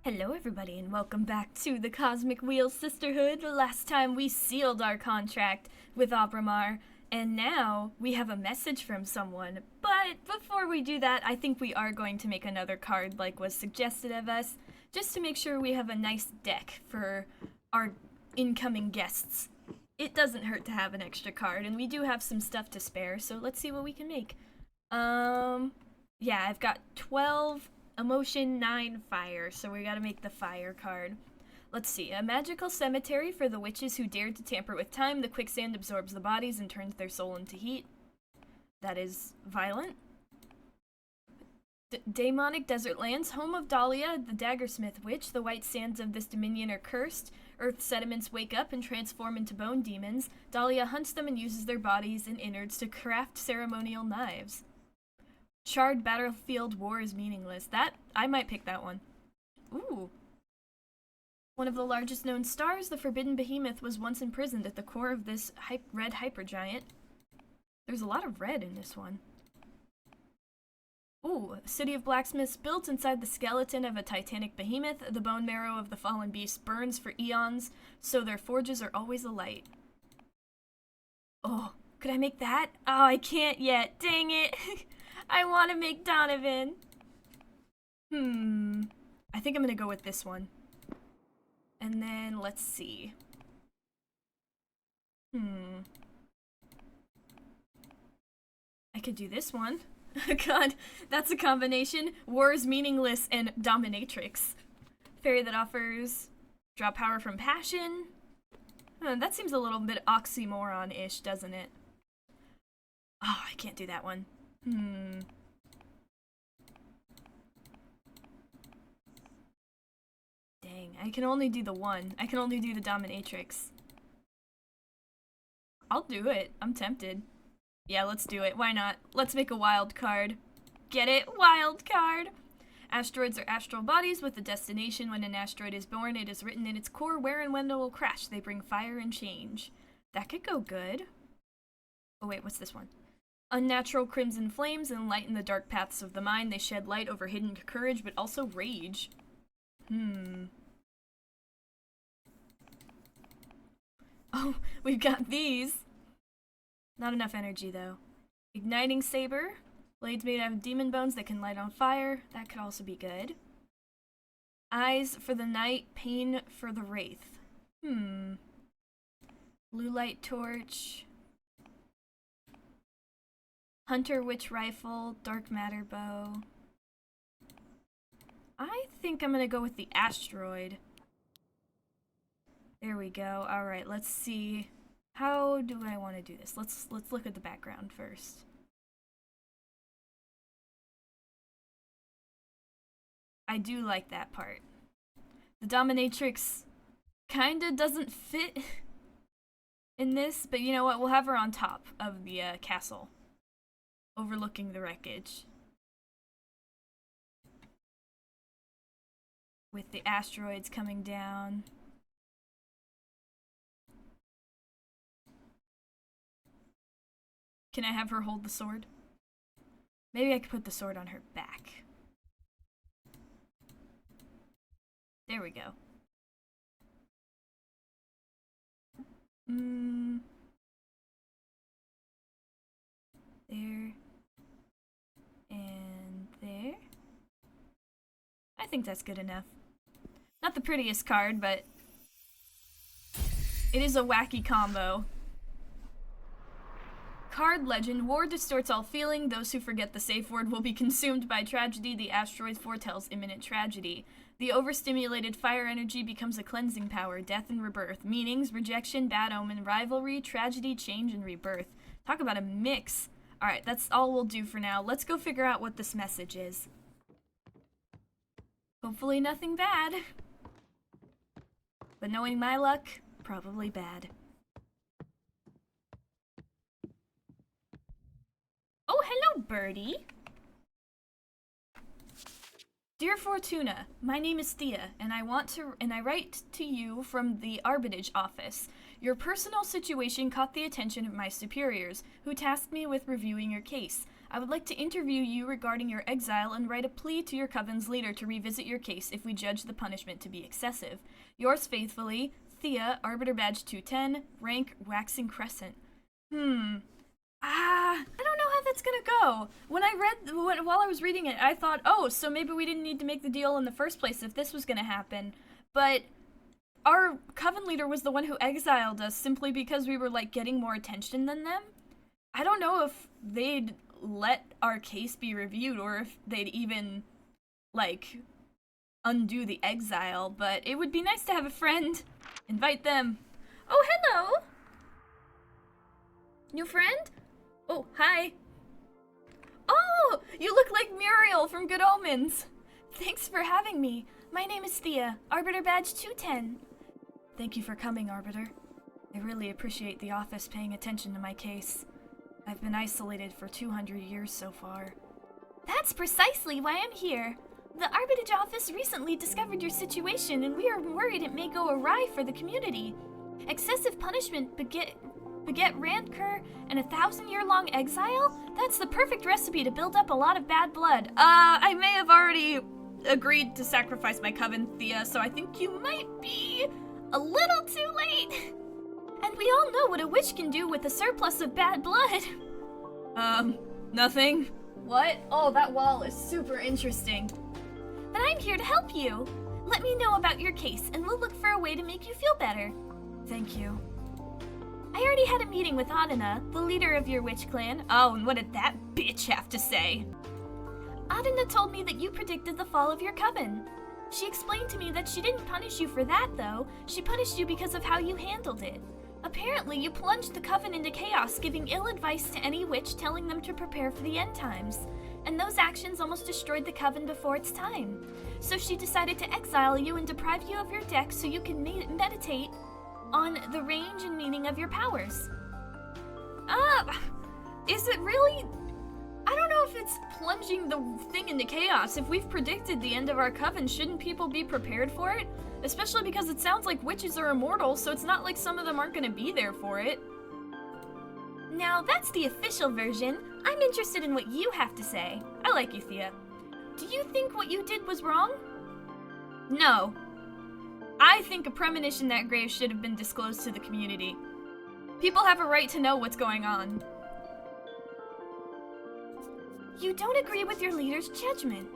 Hello everybody and welcome back to the Cosmic Wheel Sisterhood. Last time we sealed our contract with Abramar, and now we have a message from someone. But before we do that, I think we are going to make another card like was suggested of us, just to make sure we have a nice deck for our incoming guests. It doesn't hurt to have an extra card, and we do have some stuff to spare, so let's see what we can make. Yeah, I've got 12 emotion, 9 fire, so we gotta make the fire card. Let's see. A magical cemetery for the witches who dared to tamper with time. The quicksand absorbs the bodies and turns their soul into heat. That is violent. Daemonic desert lands, home of Dahlia, the daggersmith witch. The white sands of this dominion are cursed. Earth sediments wake up and transform into bone demons. Dahlia hunts them and uses their bodies and innards to craft ceremonial knives. Charred battlefield war is meaningless. I might pick that one. Ooh. One of the largest known stars, the forbidden behemoth, was once imprisoned at the core of this red hypergiant. There's a lot of red in this one. Ooh, a city of blacksmiths built inside the skeleton of a titanic behemoth. The bone marrow of the fallen beast burns for eons, so their forges are always alight. Oh, could I make that? Oh, I can't yet. Dang it. I want to make Donovan. I think I'm going to go with this one. And then, let's see. I could do this one. God, that's a combination. War is meaningless and dominatrix. Fairy that offers draw power from passion. That seems a little bit oxymoron-ish, doesn't it? Oh, I can't do that one. Dang, I can only do the one. I can only do the dominatrix. I'll do it. I'm tempted. Yeah, let's do it. Why not? Let's make a wild card. Get it? Wild card! Asteroids are astral bodies with a destination. When an asteroid is born, it is written in its core where and when it will crash. They bring fire and change. That could go good. Oh wait, what's this one? Unnatural crimson flames enlighten the dark paths of the mind. They shed light over hidden courage, but also rage. Oh, we've got these. Not enough energy, though. Igniting saber. Blades made out of demon bones that can light on fire. That could also be good. Eyes for the night, pain for the wraith. Blue light torch. Hunter witch rifle, dark matter bow. I think I'm gonna go with the asteroid. There we go. Alright, let's see. How do I want to do this? Let's look at the background first. I do like that part. The dominatrix kinda doesn't fit in this, but you know what? We'll have her on top of the castle, overlooking the wreckage. With the asteroids coming down. Can I have her hold the sword? Maybe I could put the sword on her back. There we go. There. And there. I think that's good enough. Not the prettiest card, but it is a wacky combo. Card legend. War distorts all feeling. Those who forget the safe word will be consumed by tragedy. The asteroid foretells imminent tragedy. The overstimulated fire energy becomes a cleansing power. Death and rebirth. Meanings, rejection, bad omen, rivalry, tragedy, change, and rebirth. Talk about a mix. Alright, that's all we'll do for now. Let's go figure out what this message is. Hopefully nothing bad. But knowing my luck, probably bad. Oh, hello, birdie. Dear Fortuna, my name is Thea, and I write to you from the Arbitrage office. Your personal situation caught the attention of my superiors, who tasked me with reviewing your case. I would like to interview you regarding your exile and write a plea to your coven's leader to revisit your case if we judge the punishment to be excessive. Yours faithfully, Thea, Arbiter Badge 210, rank Waxing Crescent. I don't know how that's gonna go. While I was reading it, I thought, oh, so maybe we didn't need to make the deal in the first place if this was gonna happen. But our coven leader was the one who exiled us simply because we were, like, getting more attention than them. I don't know if they'd let our case be reviewed or if they'd even, like, undo the exile, but it would be nice to have a friend. Invite them. Oh, hello! New friend? Oh, hi. Oh, you look like Muriel from Good Omens. Thanks for having me. My name is Thea, Arbiter Badge 210. Thank you for coming, Arbiter. I really appreciate the office paying attention to my case. I've been isolated for 200 years so far. That's precisely why I'm here. The Arbitage office recently discovered your situation, and we are worried it may go awry for the community. Excessive punishment beget rancor and 1,000-year-long exile? That's the perfect recipe to build up a lot of bad blood. I may have already agreed to sacrifice my coven, Thea, so I think you might be a little too late. And we all know what a witch can do with a surplus of bad blood. Nothing. What? Oh, that wall is super interesting. But I'm here to help you. Let me know about your case, and we'll look for a way to make you feel better. Thank you. I already had a meeting with Adana, the leader of your witch clan. Oh, and what did that bitch have to say? Adana told me that you predicted the fall of your coven. She explained to me that she didn't punish you for that, though. She punished you because of how you handled it. Apparently, you plunged the coven into chaos, giving ill advice to any witch, telling them to prepare for the end times. And those actions almost destroyed the coven before its time. So she decided to exile you and deprive you of your deck so you can meditate on the range and meaning of your powers. Is it really? I don't know if it's plunging the thing into chaos. If we've predicted the end of our coven, shouldn't people be prepared for it? Especially because it sounds like witches are immortal, so it's not like some of them aren't gonna be there for it. Now, that's the official version. I'm interested in what you have to say. I like you, Thea. Do you think what you did was wrong? No. I think a premonition that grave should have been disclosed to the community. People have a right to know what's going on. You don't agree with your leader's judgment.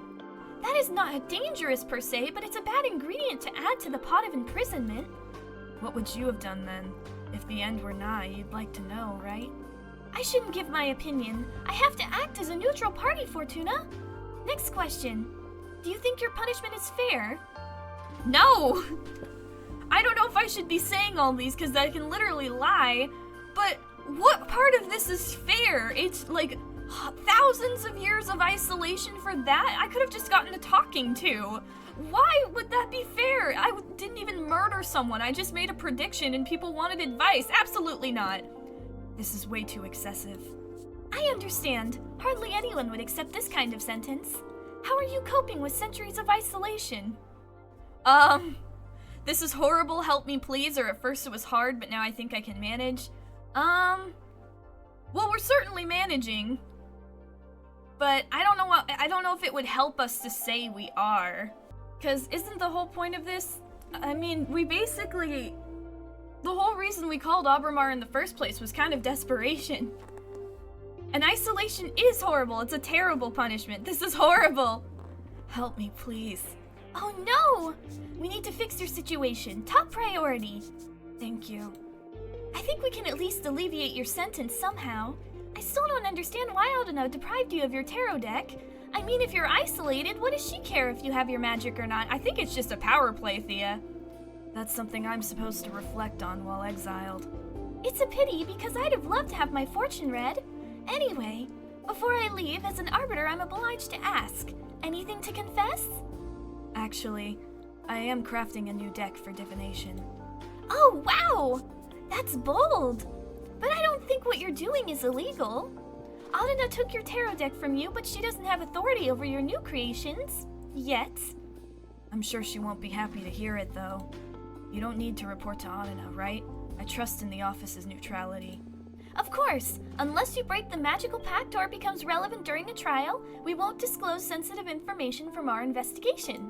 That is not dangerous per se, but it's a bad ingredient to add to the pot of imprisonment. What would you have done then? If the end were nigh, you'd like to know, right? I shouldn't give my opinion. I have to act as a neutral party, Fortuna. Next question. Do you think your punishment is fair? No! I don't know if I should be saying all these because I can literally lie, but what part of this is fair? It's like thousands of years of isolation for that? I could have just gotten a talking to. Why would that be fair? I didn't even murder someone. I just made a prediction and people wanted advice. Absolutely not. This is way too excessive. I understand. Hardly anyone would accept this kind of sentence. How are you coping with centuries of isolation? This is horrible, help me please, or at first it was hard, but now I think I can manage. Well, we're certainly managing. But I don't know if it would help us to say we are. Because isn't the whole point of this? I mean, the whole reason we called Abramar in the first place was kind of desperation. And isolation is horrible. It's a terrible punishment. This is horrible. Help me, please. Oh no! We need to fix your situation. Top priority. Thank you. I think we can at least alleviate your sentence somehow. I still don't understand why Aldino deprived you of your tarot deck. I mean, if you're isolated, what does she care if you have your magic or not? I think it's just a power play, Thea. That's something I'm supposed to reflect on while exiled. It's a pity, because I'd have loved to have my fortune read. Anyway, before I leave, as an arbiter, I'm obliged to ask. Anything to confess? Actually, I am crafting a new deck for divination. Oh, wow! That's bold! But I don't think what you're doing is illegal. Aldina took your tarot deck from you, but she doesn't have authority over your new creations. Yet. I'm sure she won't be happy to hear it, though. You don't need to report to Aldina, right? I trust in the office's neutrality. Of course, unless you break the magical pact or it becomes relevant during the trial, we won't disclose sensitive information from our investigation.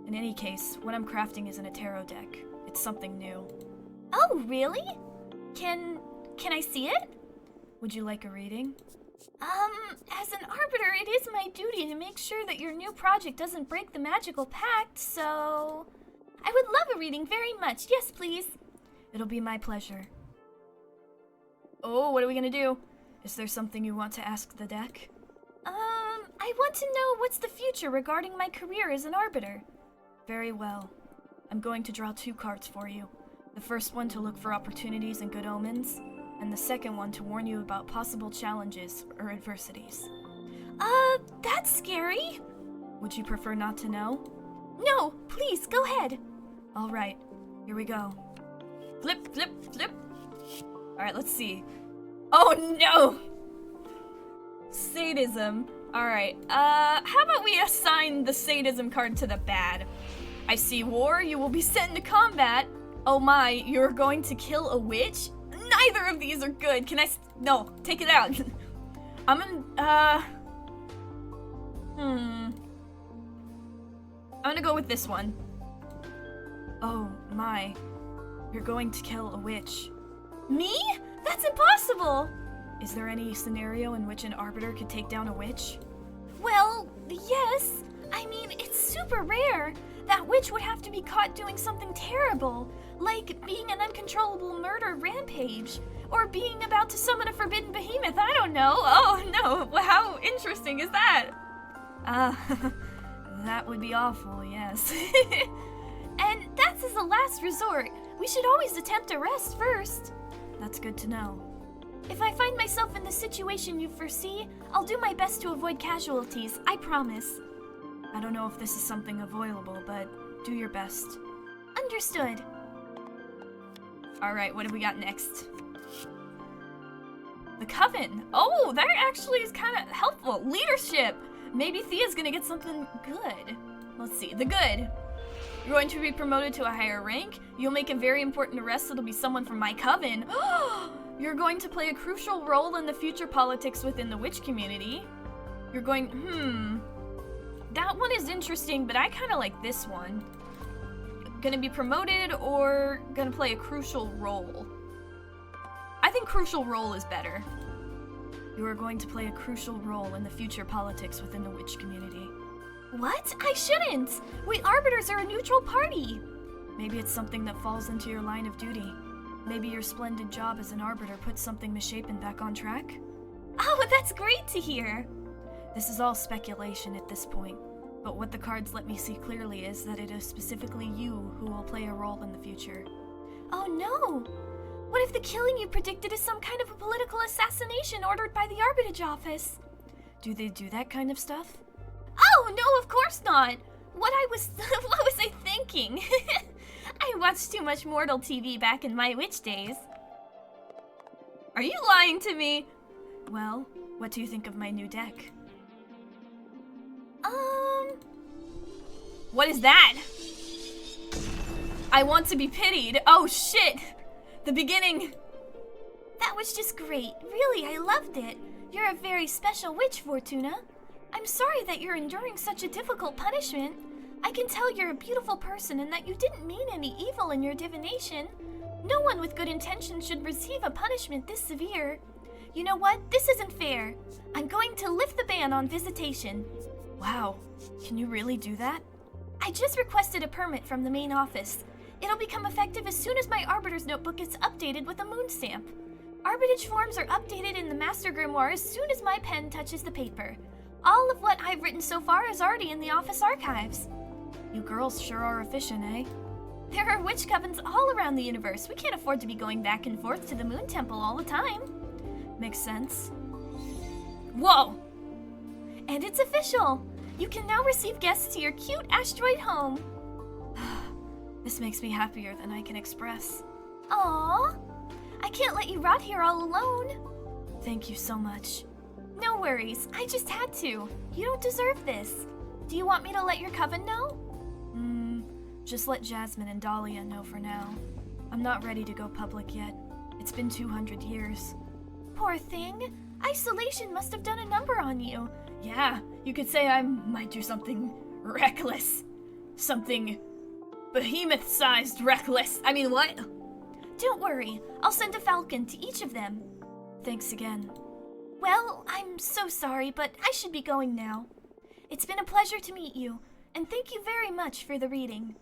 In any case, what I'm crafting isn't a tarot deck. It's something new. Oh, really? Can I see it? Would you like a reading? As an arbiter, it is my duty to make sure that your new project doesn't break the magical pact, so... I would love a reading very much. Yes, please. It'll be my pleasure. Oh, what are we gonna do? Is there something you want to ask the deck? I want to know what's the future regarding my career as an arbiter. Very well. I'm going to draw 2 cards for you. The first one to look for opportunities and good omens, and the second one to warn you about possible challenges or adversities. That's scary. Would you prefer not to know? No, please, go ahead. All right, here we go. Flip, flip, flip. All right, let's see. Oh no! Sadism. All right, how about we assign the sadism card to the bad? I see war, you will be sent into combat. Oh my, you're going to kill a witch? Neither of these are good. Can I no, take it out. I'm gonna go with this one. Oh my, you're going to kill a witch. Me? That's impossible! Is there any scenario in which an arbiter could take down a witch? Well, yes. I mean, it's super rare. That witch would have to be caught doing something terrible, like being an uncontrollable murder rampage, or being about to summon a forbidden behemoth, I don't know. Oh no, how interesting is that? That would be awful, yes. And that's as a last resort. We should always attempt arrest first. That's good to know. If I find myself in the situation you foresee, I'll do my best to avoid casualties, I promise. I don't know if this is something avoidable, but do your best. Understood. Alright, what have we got next? The Coven. Oh, that actually is kind of helpful. Leadership. Maybe Thea's gonna get something good. Let's see, the good. You're going to be promoted to a higher rank. You'll make a very important arrest. It'll be someone from my coven. You're going to play a crucial role in the future politics within the witch community. You're going, that one is interesting, but I kind of like this one. Gonna be promoted or gonna play a crucial role? I think crucial role is better. You are going to play a crucial role in the future politics within the witch community. What? I shouldn't! We arbiters are a neutral party! Maybe it's something that falls into your line of duty. Maybe your splendid job as an arbiter puts something misshapen back on track? Oh, that's great to hear! This is all speculation at this point, but what the cards let me see clearly is that it is specifically you who will play a role in the future. Oh no! What if the killing you predicted is some kind of a political assassination ordered by the Arbitage office? Do they do that kind of stuff? Oh, no, of course not! What was I thinking? I watched too much Mortal TV back in my witch days. Are you lying to me? Well, what do you think of my new deck? What is that? I want to be pitied. Oh, shit! The beginning. That was just great. Really, I loved it. You're a very special witch, Fortuna. I'm sorry that you're enduring such a difficult punishment. I can tell you're a beautiful person and that you didn't mean any evil in your divination. No one with good intentions should receive a punishment this severe. You know what? This isn't fair. I'm going to lift the ban on visitation. Wow. Can you really do that? I just requested a permit from the main office. It'll become effective as soon as my Arbiter's notebook gets updated with a moon stamp. Arbitage forms are updated in the Master Grimoire as soon as my pen touches the paper. All of what I've written so far is already in the office archives. You girls sure are efficient, eh? There are witch covens all around the universe. We can't afford to be going back and forth to the Moon Temple all the time. Makes sense. Whoa! And it's official! You can now receive guests to your cute asteroid home. This makes me happier than I can express. Aww! I can't let you rot here all alone. Thank you so much. No worries, I just had to. You don't deserve this. Do you want me to let your coven know? Just let Jasmine and Dahlia know for now. I'm not ready to go public yet. It's been 200 years. poor thing. Isolation must have done a number on you. Yeah, you could say I might do something reckless. Something behemoth-sized reckless. I mean, what? Don't worry, I'll send a falcon to each of them. Thanks again. Well, I'm so sorry, but I should be going now. It's been a pleasure to meet you, and thank you very much for the reading.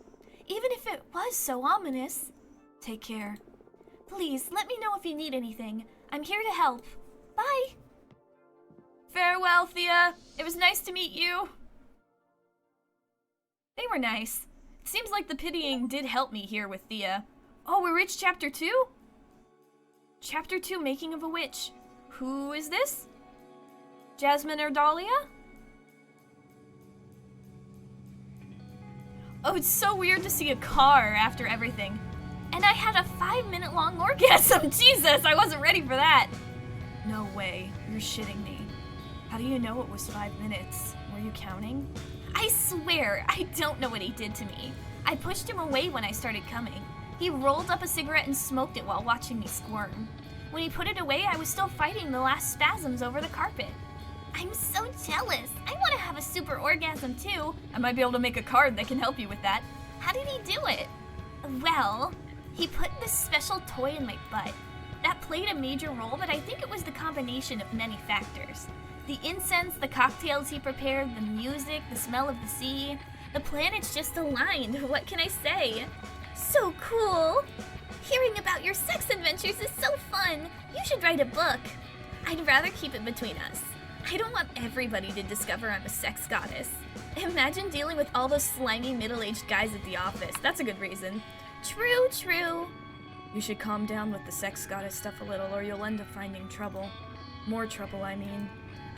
Even if it was so ominous. Take care. Please, let me know if you need anything. I'm here to help. Bye! Farewell, Thea. It was nice to meet you. They were nice. It seems like the pitying did help me here with Thea. Oh, we reached Chapter 2? Chapter 2, Making of a Witch. Who is this? Jasmine or Dahlia? Oh, it's so weird to see a car after everything. And I had a 5-minute long orgasm. Jesus, I wasn't ready for that. No way, you're shitting me. How do you know it was 5 minutes? Were you counting? I swear, I don't know what he did to me. I pushed him away when I started coming. He rolled up a cigarette and smoked it while watching me squirm. When he put it away, I was still fighting the last spasms over the carpet. I'm so jealous. I want to have a super orgasm too. I might be able to make a card that can help you with that. How did he do it? Well, he put this special toy in my butt. That played a major role, but I think it was the combination of many factors. The incense, the cocktails he prepared, the music, the smell of the sea. The planets just aligned. What can I say? So cool! Hearing about your sex adventures is so fun! You should write a book. I'd rather keep it between us. I don't want everybody to discover I'm a sex goddess. Imagine dealing with all those slimy middle-aged guys at the office. That's a good reason. True, true. You should calm down with the sex goddess stuff a little, or you'll end up finding trouble. More trouble, I mean.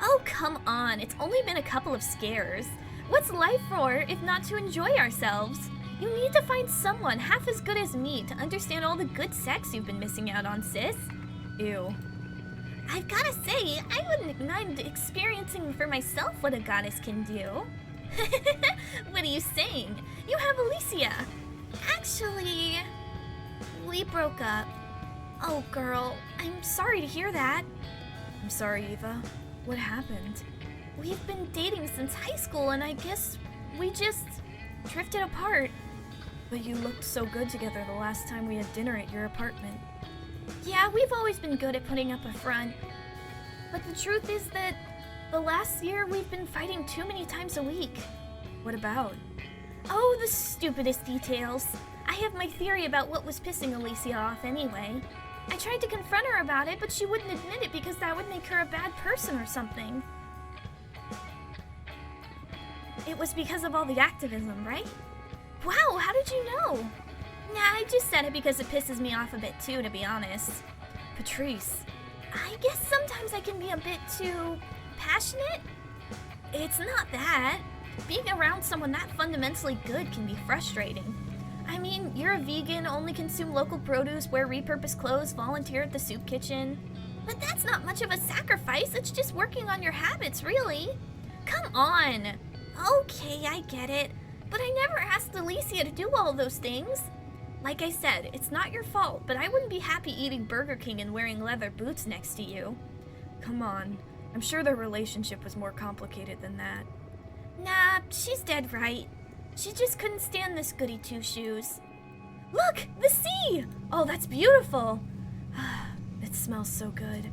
Oh, come on. It's only been a couple of scares. What's life for if not to enjoy ourselves? You need to find someone half as good as me to understand all the good sex you've been missing out on, sis. Ew. I've gotta say, I wouldn't mind experiencing for myself what a goddess can do. What are you saying? You have Alicia. Actually, we broke up. Oh, girl, I'm sorry to hear that. I'm sorry, Eva. What happened? We've been dating since high school, and I guess we just drifted apart. But you looked so good together the last time we had dinner at your apartment. Yeah, we've always been good at putting up a front. But the truth is that the last year we've been fighting too many times a week. What about? Oh, the stupidest details. I have my theory about what was pissing Alicia off anyway. I tried to confront her about it, but she wouldn't admit it because that would make her a bad person or something. It was because of all the activism, right? Wow, how did you know? Nah, I just said it because it pisses me off a bit too, to be honest. Patrice. I guess sometimes I can be a bit too passionate. It's not that. Being around someone that fundamentally good can be frustrating. I mean, you're a vegan, only consume local produce, wear repurposed clothes, volunteer at the soup kitchen. But that's not much of a sacrifice, it's just working on your habits, really. Come on. Okay, I get it. But I never asked Alicia to do all those things. Like I said, it's not your fault, but I wouldn't be happy eating Burger King and wearing leather boots next to you. Come on. I'm sure their relationship was more complicated than that. Nah, she's dead right. She just couldn't stand this goody two-shoes. Look! The sea! Oh, that's beautiful! It smells so good.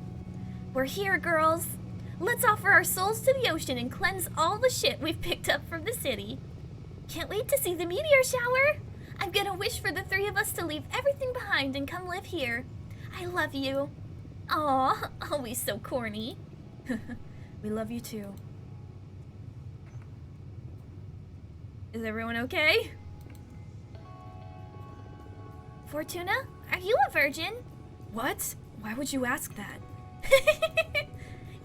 We're here, girls. Let's offer our souls to the ocean and cleanse all the shit we've picked up from the city. Can't wait to see the meteor shower! I'm gonna wish for the three of us to leave everything behind and come live here. I love you. Aw, always so corny. We love you too. Is everyone okay? Fortuna, are you a virgin? What? Why would you ask that?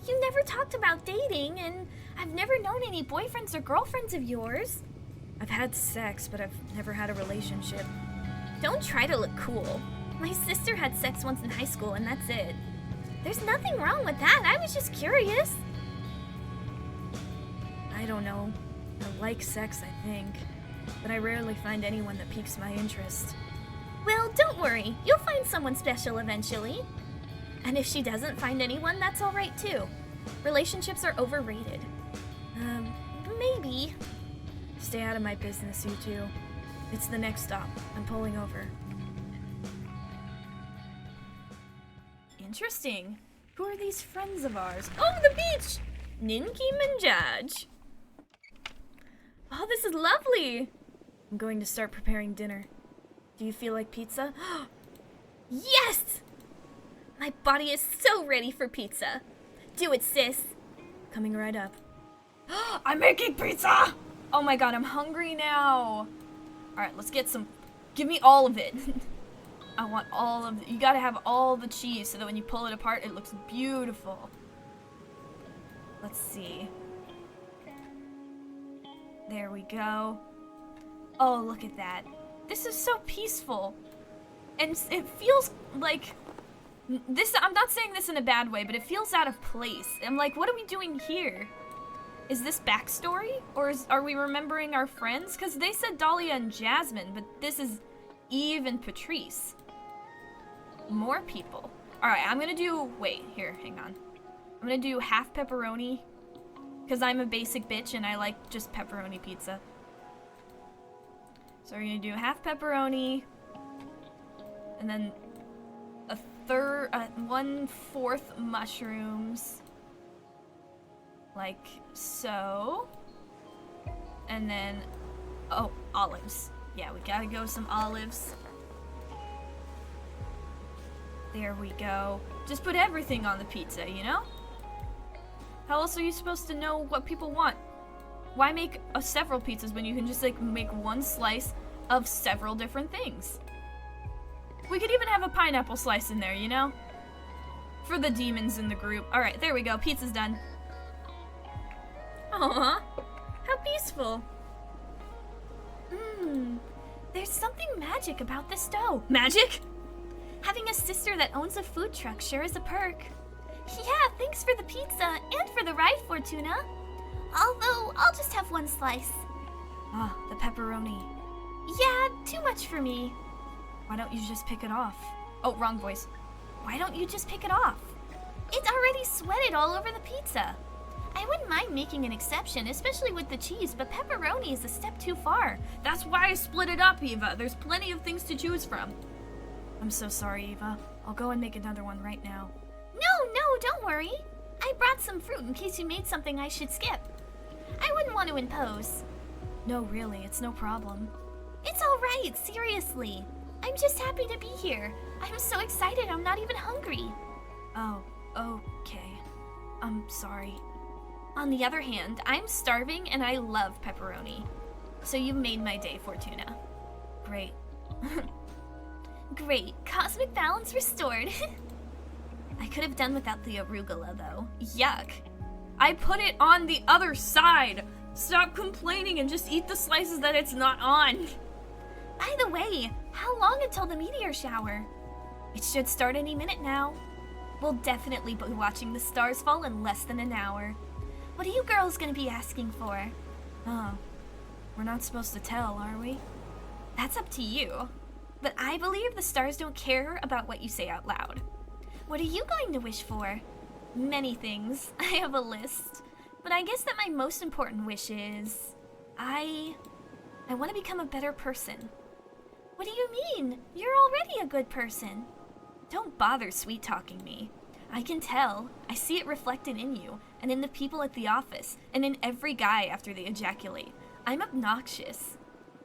You never talked about dating, and I've never known any boyfriends or girlfriends of yours. I've had sex, but I've never had a relationship. Don't try to look cool. My sister had sex once in high school, and that's it. There's nothing wrong with that. I was just curious. I don't know. I like sex, I think, but I rarely find anyone that piques my interest. Well, don't worry. You'll find someone special eventually. And if she doesn't find anyone, that's alright too. Relationships are overrated. Maybe. Stay out of my business, you two. It's the next stop. I'm pulling over. Interesting. Who are these friends of ours? Oh, the beach! Ninki Manjaj. Oh, this is lovely. I'm going to start preparing dinner. Do you feel like pizza? Yes! My body is so ready for pizza. Do it, sis. Coming right up. I'm making pizza! Oh my god, I'm hungry now. Alright, let's get some. Give me all of it. I want all of it. You gotta have all the cheese so that when you pull it apart, it looks beautiful. Let's see. There we go. Oh, look at that. This is so peaceful. And it feels like this. I'm not saying this in a bad way, but it feels out of place. I'm like, what are we doing here? Is this backstory? Or are we remembering our friends? Because they said Dahlia and Jasmine, but this is Eve and Patrice. More people. Alright, I'm gonna do... Wait, here, hang on. I'm gonna do half pepperoni. Because I'm a basic bitch and I like just pepperoni pizza. So we're gonna do half pepperoni. And then a 1/4 mushrooms. Like so. And then, oh, olives. Yeah, we gotta go with some olives. There we go. Just put everything on the pizza, you know? How else are you supposed to know what people want? Why make several pizzas when you can just like make one slice of several different things? We could even have a pineapple slice in there, you know? For the demons in the group. Alright, there we go. Pizza's done. Aww, how peaceful. There's something magic about this dough. Magic? Having a sister that owns a food truck sure is a perk. Yeah, thanks for the pizza and for the ride, Fortuna. Although, I'll just have one slice. Ah, the pepperoni. Yeah, too much for me. Why don't you just pick it off? Oh, wrong voice. Why don't you just pick it off? It's already sweated all over the pizza. I wouldn't mind making an exception, especially with the cheese, but pepperoni is a step too far. That's why I split it up, Eva. There's plenty of things to choose from. I'm so sorry, Eva. I'll go and make another one right now. No, don't worry. I brought some fruit in case you made something I should skip. I wouldn't want to impose. No, really, it's no problem. It's all right, seriously. I'm just happy to be here. I'm so excited I'm not even hungry. Oh, okay. I'm sorry. On the other hand, I'm starving and I love pepperoni. So you made my day, Fortuna. Great. Great. Cosmic balance restored. I could have done without the arugula, though. Yuck. I put it on the other side. Stop complaining and just eat the slices that it's not on. By the way, how long until the meteor shower? It should start any minute now. We'll definitely be watching the stars fall in less than an hour. What are you girls gonna be asking for? Oh, we're not supposed to tell, are we? That's up to you. But I believe the stars don't care about what you say out loud. What are you going to wish for? Many things. I have a list. But I guess that my most important wish is... I want to become a better person. What do you mean? You're already a good person. Don't bother sweet-talking me. I can tell. I see it reflected in you, and in the people at the office, and in every guy after they ejaculate. I'm obnoxious.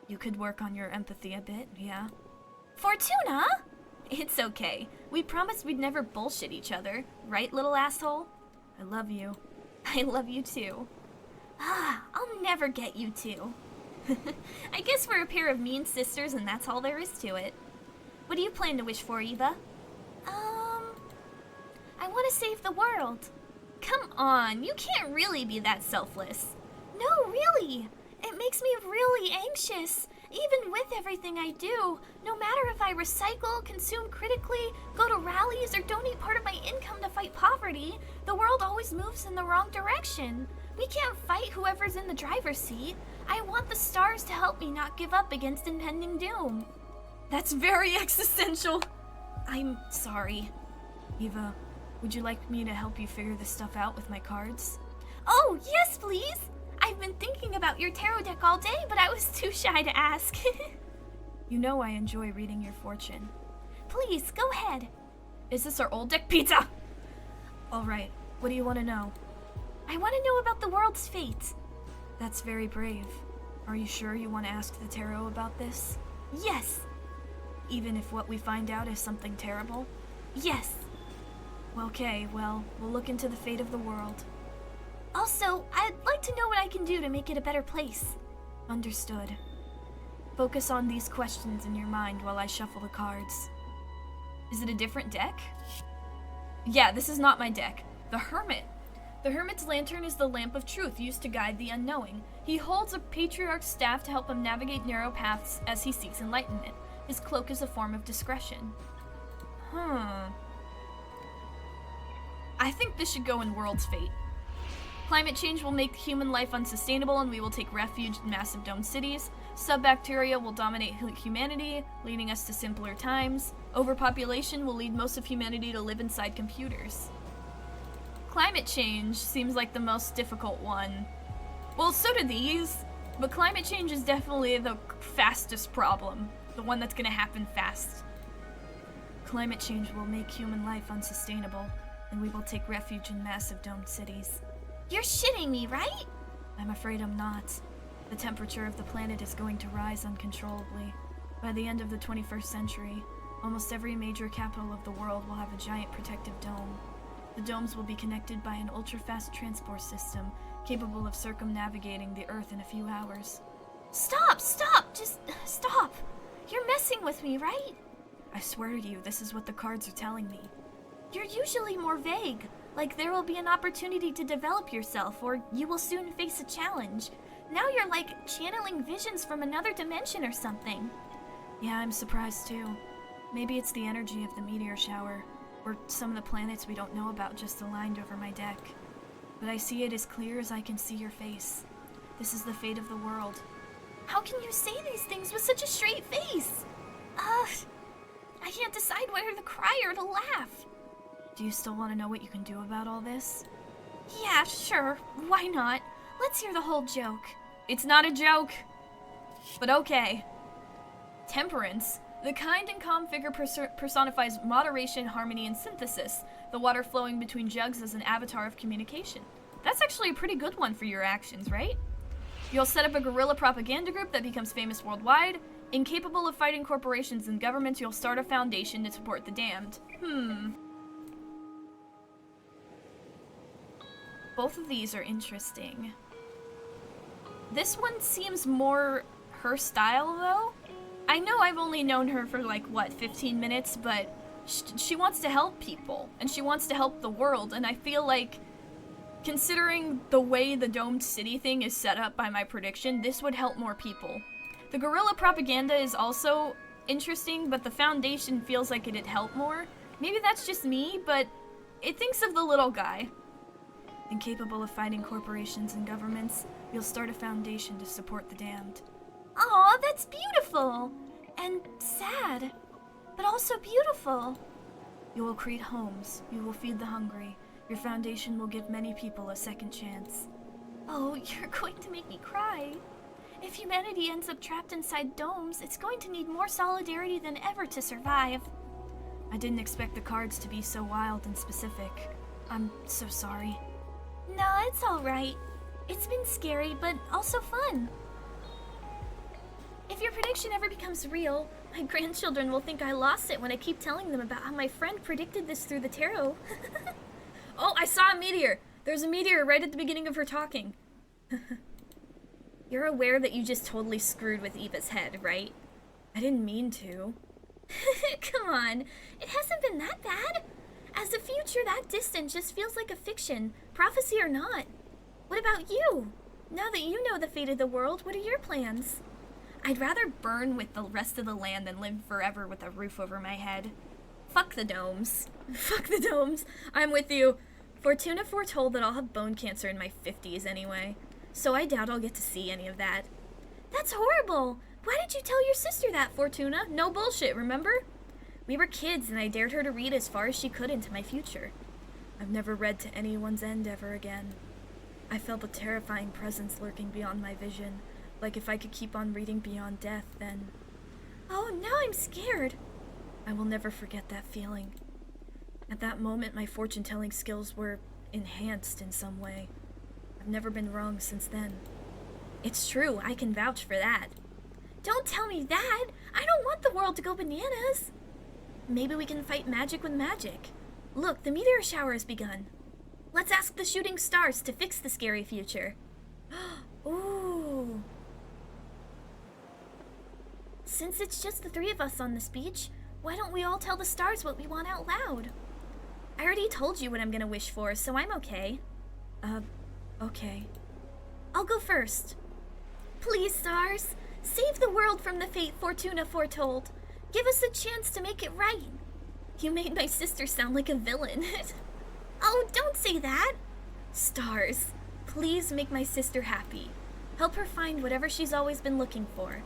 You could work on your empathy a bit, yeah? Fortuna? It's okay. We promised we'd never bullshit each other. Right, little asshole? I love you. I love you too. I'll never get you two. I guess we're a pair of mean sisters and that's all there is to it. What do you plan to wish for, Eva? I want to save the world. Come on, you can't really be that selfless. No, really. It makes me really anxious. Even with everything I do, no matter if I recycle, consume critically, go to rallies, or donate part of my income to fight poverty, the world always moves in the wrong direction. We can't fight whoever's in the driver's seat. I want the stars to help me not give up against impending doom. That's very existential. I'm sorry. Eva, Would you like me to help you figure this stuff out with my cards? Oh, yes, please! I've been thinking about your tarot deck all day, but I was too shy to ask. You know I enjoy reading your fortune. Please, go ahead. Is this our old deck pizza? Alright, what do you want to know? I want to know about the world's fate. That's very brave. Are you sure you want to ask the tarot about this? Yes. Even if what we find out is something terrible? Yes. Okay, well, we'll look into the fate of the world. Also, I'd like to know what I can do to make it a better place. Understood. Focus on these questions in your mind while I shuffle the cards. Is it a different deck? Yeah, this is not my deck. The Hermit. The Hermit's lantern is the lamp of truth used to guide the unknowing. He holds a patriarch's staff to help him navigate narrow paths as he seeks enlightenment. His cloak is a form of discretion. I think this should go in World's Fate. Climate change will make human life unsustainable and we will take refuge in massive domed cities. Subbacteria will dominate humanity, leading us to simpler times. Overpopulation will lead most of humanity to live inside computers. Climate change seems like the most difficult one. Well, so do these, but climate change is definitely the fastest problem. The one that's gonna happen fast. Climate change will make human life unsustainable, and we will take refuge in massive domed cities. You're shitting me, right? I'm afraid I'm not. The temperature of the planet is going to rise uncontrollably. By the end of the 21st century, almost every major capital of the world will have a giant protective dome. The domes will be connected by an ultra-fast transport system capable of circumnavigating the Earth in a few hours. Stop! Just stop! You're messing with me, right? I swear to you, this is what the cards are telling me. You're usually more vague, like there will be an opportunity to develop yourself, or you will soon face a challenge. Now you're like channeling visions from another dimension or something. Yeah, I'm surprised too. Maybe it's the energy of the meteor shower, or some of the planets we don't know about just aligned over my deck. But I see it as clear as I can see your face. This is the fate of the world. How can you say these things with such a straight face? I can't decide whether to cry or to laugh. Do you still want to know what you can do about all this? Yeah, sure. Why not? Let's hear the whole joke. It's not a joke. But okay. Temperance. The kind and calm figure personifies moderation, harmony, and synthesis. The water flowing between jugs is an avatar of communication. That's actually a pretty good one for your actions, right? You'll set up a guerrilla propaganda group that becomes famous worldwide. Incapable of fighting corporations and governments, you'll start a foundation to support the damned. Both of these are interesting. This one seems more her style, though. I know I've only known her for, 15 minutes, but she wants to help people, and she wants to help the world, and I feel like, considering the way the domed city thing is set up by my prediction, this would help more people. The guerrilla propaganda is also interesting, but the foundation feels like it'd help more. Maybe that's just me, but it thinks of the little guy. Incapable of fighting corporations and governments, you'll start a foundation to support the damned. Aw, that's beautiful! And sad, but also beautiful. You will create homes, you will feed the hungry. Your foundation will give many people a second chance. Oh, you're going to make me cry. If humanity ends up trapped inside domes, it's going to need more solidarity than ever to survive. I didn't expect the cards to be so wild and specific. I'm so sorry. No, it's alright. It's been scary, but also fun. If your prediction ever becomes real, my grandchildren will think I lost it when I keep telling them about how my friend predicted this through the tarot. Oh, I saw a meteor! There's a meteor right at the beginning of her talking. You're aware that you just totally screwed with Eva's head, right? I didn't mean to. Come on, it hasn't been that bad. As a future that distant just feels like a fiction, prophecy or not. What about you? Now that you know the fate of the world, what are your plans? I'd rather burn with the rest of the land than live forever with a roof over my head. Fuck the domes. Fuck the domes. I'm with you. Fortuna foretold that I'll have bone cancer in my 50s anyway, so I doubt I'll get to see any of that. That's horrible. Why did you tell your sister that, Fortuna? No bullshit, remember? We were kids and I dared her to read as far as she could into my future. I've never read to anyone's end ever again. I felt a terrifying presence lurking beyond my vision, like if I could keep on reading beyond death, then Oh, now I'm scared. I will never forget that feeling. At that moment, my fortune-telling skills were enhanced in some way. I've never been wrong since then. It's true, I can vouch for that. Don't tell me that. I don't want the world to go bananas. Maybe we can fight magic with magic. Look, the meteor shower has begun. Let's ask the shooting stars to fix the scary future. Ooh. Since it's just the three of us on this beach, why don't we all tell the stars what we want out loud? I already told you what I'm gonna wish for, so I'm okay. Okay. I'll go first. Please, stars, save the world from the fate Fortuna foretold. Give us a chance to make it right. You made my sister sound like a villain. Oh, don't say that. Stars, please make my sister happy. Help her find whatever she's always been looking for.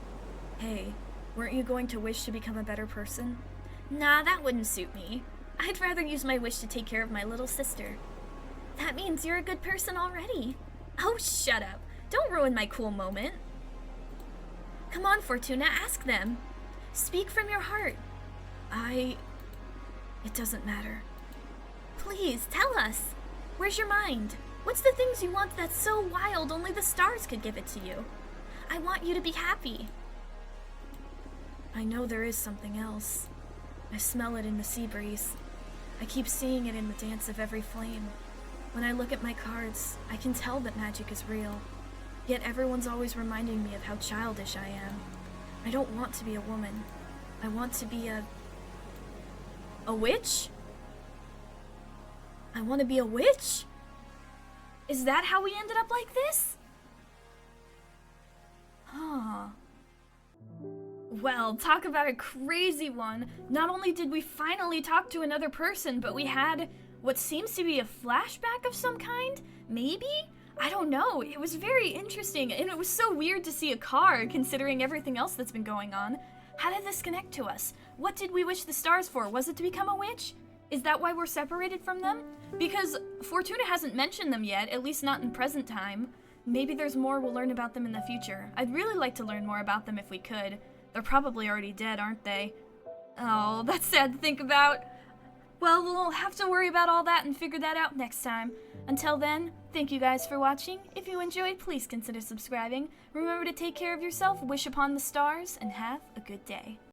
Hey, weren't you going to wish to become a better person? Nah, that wouldn't suit me. I'd rather use my wish to take care of my little sister. That means you're a good person already. Oh, shut up. Don't ruin my cool moment. Come on, Fortuna, ask them. Speak from your heart. It doesn't matter. Please, tell us. Where's your mind? What's the things you want that's so wild only the stars could give it to you? I want you to be happy. I know there is something else. I smell it in the sea breeze. I keep seeing it in the dance of every flame. When I look at my cards, I can tell that magic is real. Yet everyone's always reminding me of how childish I am. I don't want to be a woman. I want to be a witch? I want to be a witch? Is that how we ended up like this? Huh. Well, talk about a crazy one. Not only did we finally talk to another person, but we had what seems to be a flashback of some kind? Maybe? I don't know. It was very interesting, and it was so weird to see a car, considering everything else that's been going on. How did this connect to us? What did we wish the stars for? Was it to become a witch? Is that why we're separated from them? Because Fortuna hasn't mentioned them yet, at least not in present time. Maybe there's more we'll learn about them in the future. I'd really like to learn more about them if we could. They're probably already dead, aren't they? Oh, that's sad to think about. Well, we'll have to worry about all that and figure that out next time. Until then, thank you guys for watching. If you enjoyed, please consider subscribing. Remember to take care of yourself, wish upon the stars, and have a good day.